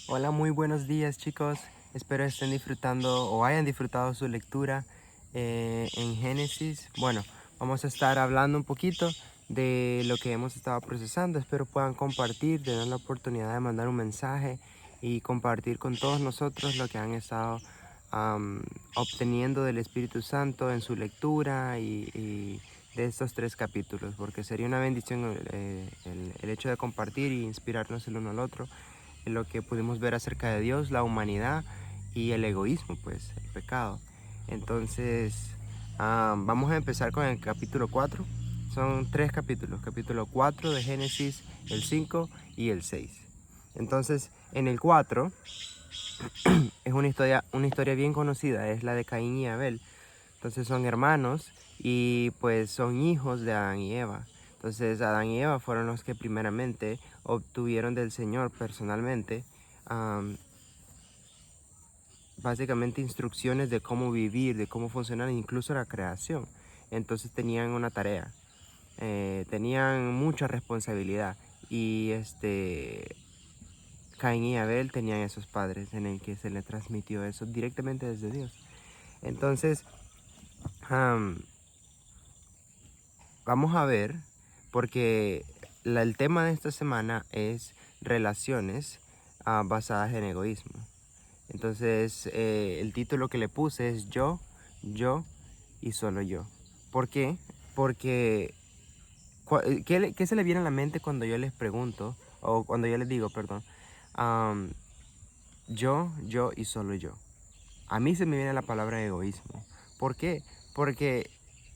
Hola, muy buenos días chicos. Espero estén disfrutando o hayan disfrutado su lectura en Génesis. Bueno, vamos a estar hablando un poquito de lo que hemos estado procesando. Espero puedan compartir, tener la oportunidad de mandar un mensaje y compartir con todos nosotros lo que han estado obteniendo del Espíritu Santo en su lectura y de estos 3 capítulos, porque sería una bendición el hecho de compartir y inspirarnos el uno al otro en lo que pudimos ver acerca de Dios, la humanidad y el egoísmo, pues, el pecado. Entonces, vamos a empezar con el capítulo 4. Son 3 capítulos, capítulo 4 de Génesis, el 5 y el 6. Entonces, en el 4 es una historia bien conocida, es la de Caín y Abel. Entonces son hermanos y pues son hijos de Adán y Eva. Entonces Adán y Eva fueron los que primeramente obtuvieron del Señor personalmente básicamente instrucciones de cómo vivir, de cómo funcionar, incluso la creación. Entonces tenían una tarea, tenían mucha responsabilidad y Caín y Abel tenían esos padres en el que se les transmitió eso directamente desde Dios. Entonces, vamos a ver, porque el tema de esta semana es relaciones basadas en egoísmo. Entonces, el título que le puse es yo y solo yo. ¿Por qué? Porque, ¿qué se le viene a la mente cuando yo les pregunto, o cuando yo les digo, perdón, am, yo y solo yo? A mí se me viene la palabra egoísmo. ¿Por qué? Porque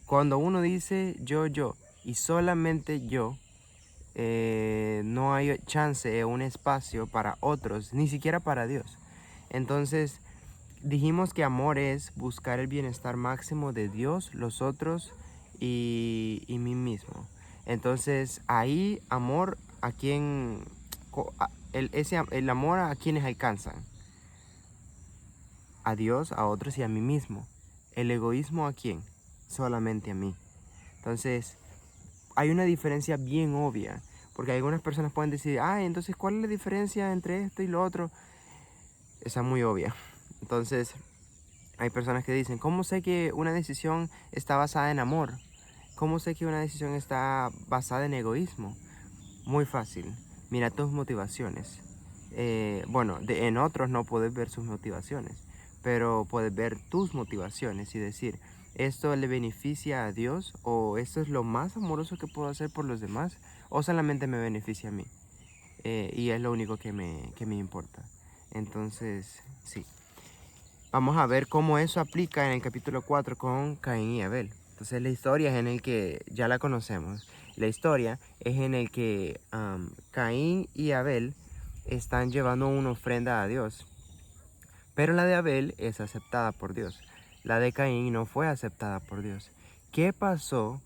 cuando uno dice yo y solamente yo, no hay chance o un espacio para otros, ni siquiera para Dios. Entonces, dijimos que amor es buscar el bienestar máximo de Dios, los otros y mí mismo. Entonces, ahí amor a quien, el amor a quienes alcanzan. A Dios, a otros y a mí mismo. El egoísmo a quién? Solamente a mí. Entonces, hay una diferencia bien obvia, porque algunas personas pueden decir, entonces, ¿cuál es la diferencia entre esto y lo otro? Esa es muy obvia. Entonces, hay personas que dicen, ¿cómo sé que una decisión está basada en amor? ¿Cómo sé que una decisión está basada en egoísmo? Muy fácil. Mira tus motivaciones. Bueno, en otros no puedes ver sus motivaciones, pero puedes ver tus motivaciones y decir, ¿esto le beneficia a Dios? ¿O esto es lo más amoroso que puedo hacer por los demás? ¿O solamente me beneficia a mí? Y es lo único que me importa. Entonces, sí. Vamos a ver cómo eso aplica en el capítulo 4 con Caín y Abel. Entonces la historia es en el que ya la conocemos. La historia es en el que Caín y Abel están llevando una ofrenda a Dios. Pero la de Abel es aceptada por Dios. La de Caín no fue aceptada por Dios. ¿Qué pasó?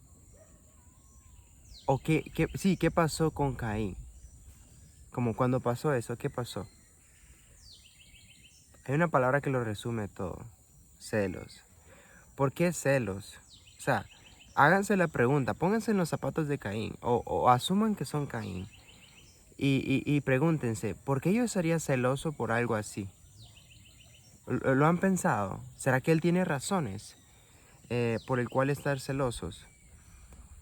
¿Qué pasó con Caín? Como cuando pasó eso, ¿qué pasó? Hay una palabra que lo resume todo. Celos. ¿Por qué celos? O sea, háganse la pregunta, pónganse en los zapatos de Caín o asuman que son Caín y pregúntense, ¿por qué yo estaría celoso por algo así? ¿Lo han pensado? ¿Será que él tiene razones por el cual estar celosos?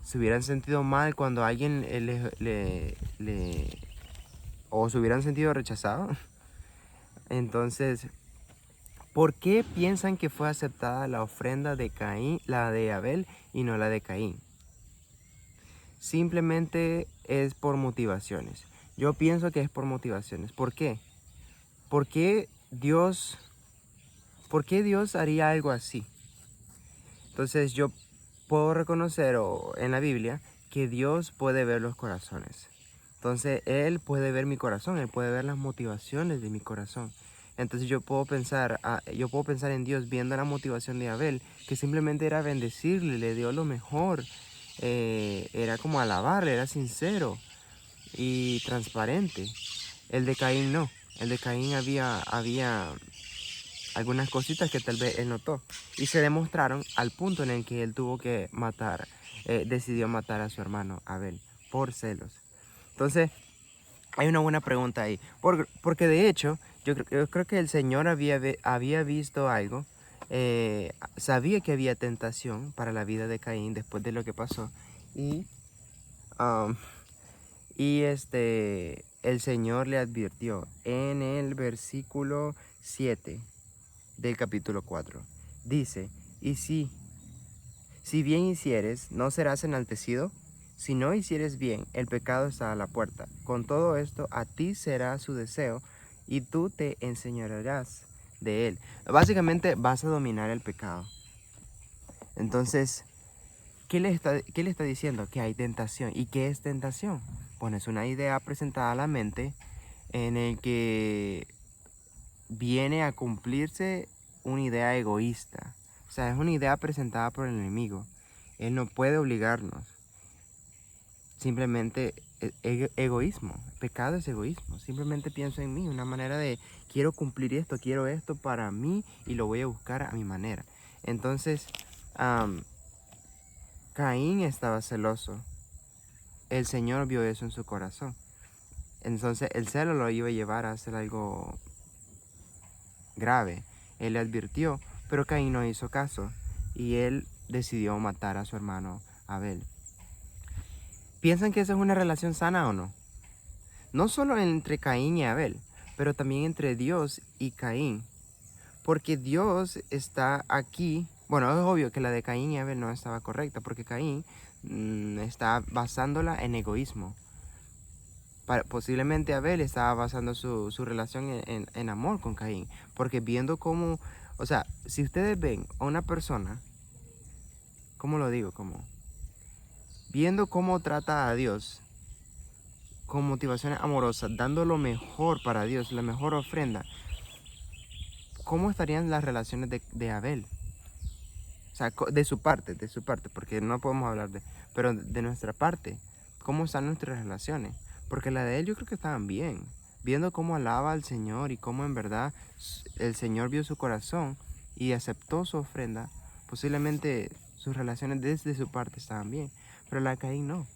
¿Se hubieran sentido mal cuando alguien o se hubieran sentido rechazados? Entonces, ¿por qué piensan que fue aceptada la ofrenda de Caín, la de Abel y no la de Caín? Simplemente es por motivaciones. Yo pienso que es por motivaciones. ¿Por qué? ¿Por qué Dios, por qué Dios haría algo así? Entonces yo puedo reconocer en la Biblia que Dios puede ver los corazones. Entonces Él puede ver mi corazón, Él puede ver las motivaciones de mi corazón. Entonces yo puedo pensar en Dios viendo la motivación de Abel, que simplemente era bendecirle, le dio lo mejor. Era como alabarle, era sincero y transparente. El de Caín no. El de Caín había algunas cositas que tal vez él notó. Y se demostraron al punto en el que él tuvo que matar, decidió matar a su hermano Abel por celos. Entonces, hay una buena pregunta ahí. Porque de hecho, Yo creo que el Señor había visto algo, sabía que había tentación para la vida de Caín después de lo que pasó. Y, um, el Señor le advirtió en el versículo 7 del capítulo 4. Dice, y si bien hicieres, ¿no serás enaltecido? Si no hicieres bien, el pecado está a la puerta. Con todo esto, a ti será su deseo, y tú te enseñorearás de él. Básicamente, vas a dominar el pecado. Entonces, ¿qué le está diciendo? Que hay tentación. ¿Y qué es tentación? Bueno, es una idea presentada a la mente en el que viene a cumplirse una idea egoísta. O sea, es una idea presentada por el enemigo. Él no puede obligarnos. Simplemente egoísmo. Pecado es egoísmo. Simplemente pienso en mí, una manera de quiero cumplir esto, quiero esto para mí y lo voy a buscar a mi manera. Entonces, Caín estaba celoso. El Señor vio eso en su corazón. Entonces, el celo lo iba a llevar a hacer algo grave. Él le advirtió, pero Caín no hizo caso y él decidió matar a su hermano Abel. ¿Piensan que esa es una relación sana o no? No solo entre Caín y Abel, pero también entre Dios y Caín. Porque Dios está aquí. Bueno, es obvio que la de Caín y Abel no estaba correcta, porque Caín está basándola en egoísmo. Posiblemente Abel estaba basando su relación en amor con Caín, porque viendo cómo, o sea, si ustedes ven a una persona, ¿cómo lo digo? Como viendo cómo trata a Dios, con motivaciones amorosas, dando lo mejor para Dios, la mejor ofrenda, ¿cómo estarían las relaciones de Abel? O sea, de su parte, porque no podemos hablar pero de nuestra parte, ¿cómo están nuestras relaciones? Porque la de él yo creo que estaban bien, viendo cómo alaba al Señor y cómo en verdad el Señor vio su corazón y aceptó su ofrenda, posiblemente sus relaciones desde su parte estaban bien, pero la de Caín no,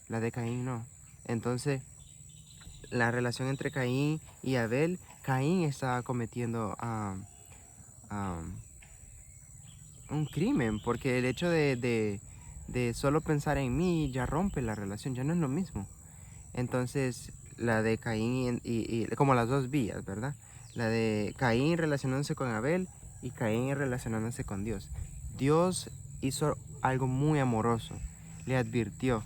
la de Caín no. Entonces, la relación entre Caín y Abel, Caín estaba cometiendo un crimen, porque el hecho de solo pensar en mí ya rompe la relación, ya no es lo mismo. Entonces, la de Caín y como las dos vías, ¿verdad? La de Caín relacionándose con Abel y Caín relacionándose con Dios. Dios hizo algo muy amoroso, le advirtió,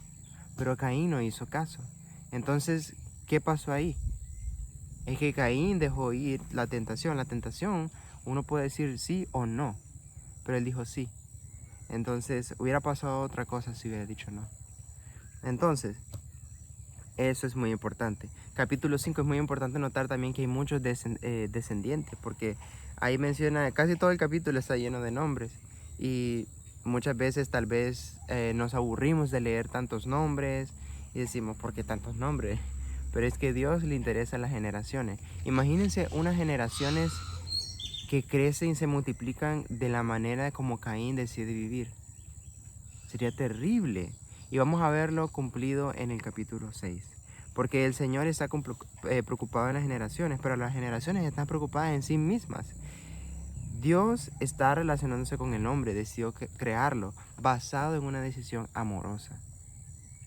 pero Caín no hizo caso. Entonces, ¿qué pasó ahí? Es que Caín dejó ir la tentación. La tentación, uno puede decir sí o no, pero él dijo sí. Entonces, hubiera pasado otra cosa si hubiera dicho no. Entonces, eso es muy importante. Capítulo 5 es muy importante notar también que hay muchos descendientes, porque ahí menciona, casi todo el capítulo está lleno de nombres. Y muchas veces tal vez nos aburrimos de leer tantos nombres y decimos, ¿por qué tantos nombres? Pero es que a Dios le interesan las generaciones. Imagínense unas generaciones que crecen y se multiplican de la manera como Caín decide vivir. Sería terrible. Y vamos a verlo cumplido en el capítulo 6. Porque el Señor está preocupado en las generaciones, pero las generaciones están preocupadas en sí mismas. Dios está relacionándose con el hombre, decidió crearlo basado en una decisión amorosa,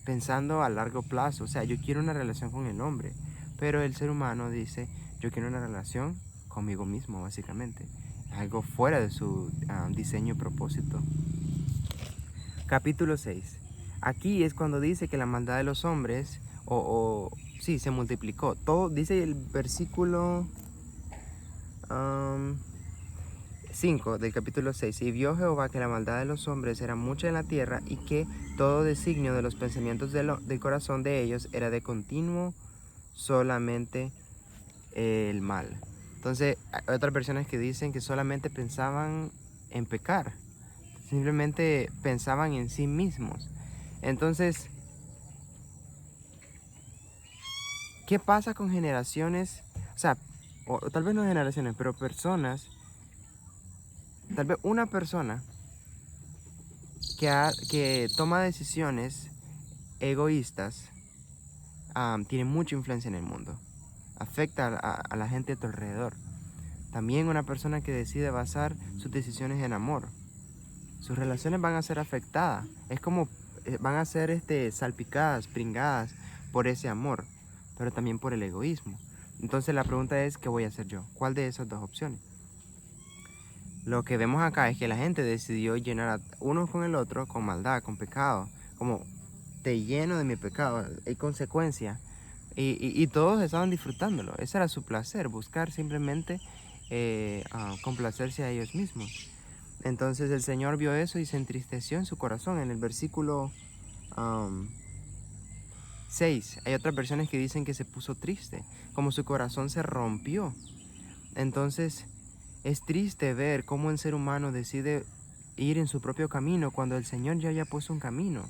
pensando a largo plazo. O sea, yo quiero una relación con el hombre, pero el ser humano dice, yo quiero una relación conmigo mismo, básicamente. Algo fuera de su diseño y propósito. Capítulo 6. Aquí es cuando dice que la maldad de los hombres, sí, se multiplicó. Todo, dice el versículo 5 del capítulo 6. Y vio Jehová que la maldad de los hombres era mucha en la tierra y que todo designio de los pensamientos del corazón de ellos era de continuo solamente el mal. Entonces, hay otras versiones que dicen que solamente pensaban en pecar. Simplemente pensaban en sí mismos. Entonces, ¿qué pasa con generaciones? O sea, o tal vez no generaciones, pero personas. Tal vez una persona que toma decisiones egoístas tiene mucha influencia en el mundo. afecta a la gente a tu alrededor. También una persona que decide basar sus decisiones en amor, sus relaciones van a ser afectadas. Es como van a ser salpicadas, pringadas por ese amor, pero también por el egoísmo. Entonces la pregunta es, ¿qué voy a hacer yo? ¿Cuál de esas dos opciones? Lo que vemos acá es que la gente decidió llenar a unos con el otro con maldad, con pecado, como te lleno de mi pecado, hay consecuencia. Y todos estaban disfrutándolo. Ese era su placer, buscar simplemente complacerse a ellos mismos. Entonces el Señor vio eso y se entristeció en su corazón. En el versículo 6, hay otras versiones que dicen que se puso triste, como su corazón se rompió. Entonces es triste ver cómo el ser humano decide ir en su propio camino cuando el Señor ya haya puesto un camino.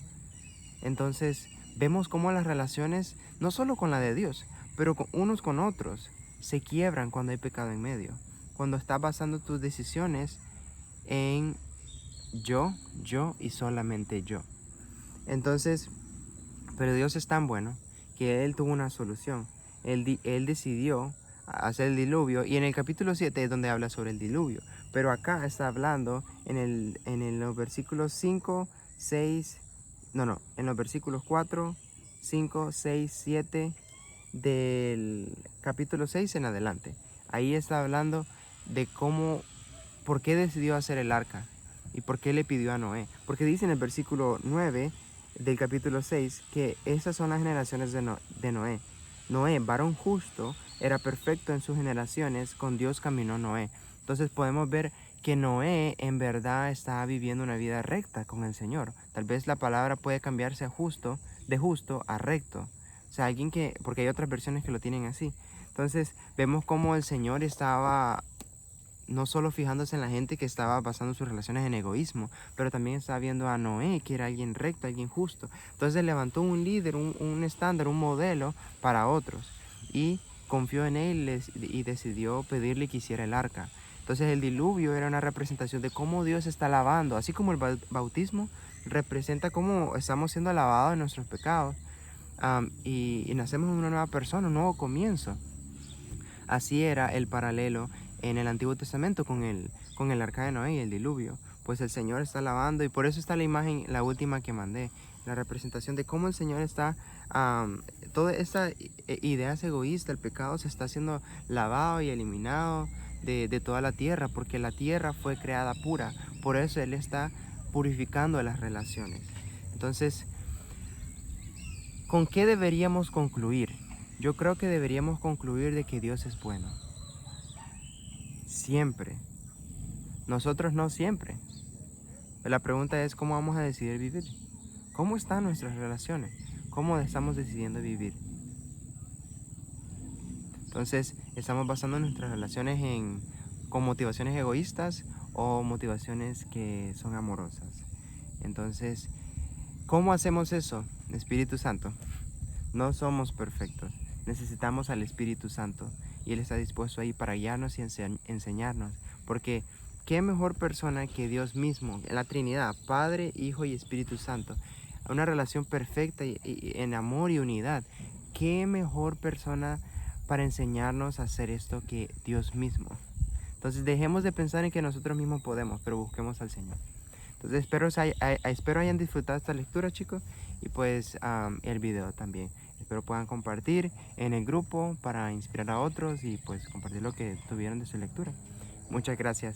Entonces vemos cómo las relaciones, no solo con la de Dios, pero unos con otros, se quiebran cuando hay pecado en medio. Cuando estás basando tus decisiones en yo y solamente yo. Entonces, pero Dios es tan bueno que Él tuvo una solución. Él decidió hacer el diluvio, y en el capítulo 7 es donde habla sobre el diluvio. Pero acá está hablando en los versículos 5, 6, en los versículos 4, 5, 6, 7 del capítulo 6 en adelante. Ahí está hablando de por qué decidió hacer el arca y por qué le pidió a Noé. Porque dice en el versículo 9 del capítulo 6 que esas son las generaciones de Noé. Noé, varón justo, era perfecto en sus generaciones, con Dios caminó Noé. Entonces podemos ver que Noé en verdad estaba viviendo una vida recta con el Señor. Tal vez la palabra puede cambiarse de justo a recto. O sea, porque hay otras versiones que lo tienen así. Entonces vemos cómo el Señor estaba no solo fijándose en la gente que estaba basando sus relaciones en egoísmo, pero también estaba viendo a Noé, que era alguien recto, alguien justo. Entonces levantó un líder, un estándar, un modelo para otros, y confió en él y decidió pedirle que hiciera el arca. Entonces el diluvio era una representación de cómo Dios está lavando, así como el bautismo representa cómo estamos siendo lavados de nuestros pecados, y nacemos en una nueva persona, un nuevo comienzo. Así era el paralelo en el Antiguo Testamento con el arca de Noé y el diluvio. Pues el Señor está lavando, y por eso está la imagen, la última que mandé, la representación de cómo el Señor está, toda esta ideas egoísta, el pecado se está siendo lavado y eliminado de toda la tierra, porque la tierra fue creada pura. Por eso Él está purificando las relaciones. Entonces, ¿con qué deberíamos concluir? Yo creo que deberíamos concluir de que Dios es bueno. Siempre. Nosotros no siempre. La pregunta es, ¿cómo vamos a decidir vivir? ¿Cómo están nuestras relaciones? ¿Cómo estamos decidiendo vivir? Entonces, ¿estamos basando nuestras relaciones con motivaciones egoístas o motivaciones que son amorosas? Entonces, ¿cómo hacemos eso? Espíritu Santo. No somos perfectos. Necesitamos al Espíritu Santo, y Él está dispuesto ahí para guiarnos y enseñarnos. Porque qué mejor persona que Dios mismo, la Trinidad, Padre, Hijo y Espíritu Santo. Una relación perfecta y en amor y unidad. Qué mejor persona para enseñarnos a hacer esto que Dios mismo. Entonces dejemos de pensar en que nosotros mismos podemos, pero busquemos al Señor. Entonces espero hayan disfrutado esta lectura, chicos, y pues el video también. Espero puedan compartir en el grupo para inspirar a otros y pues compartir lo que tuvieron de su lectura. Muchas gracias.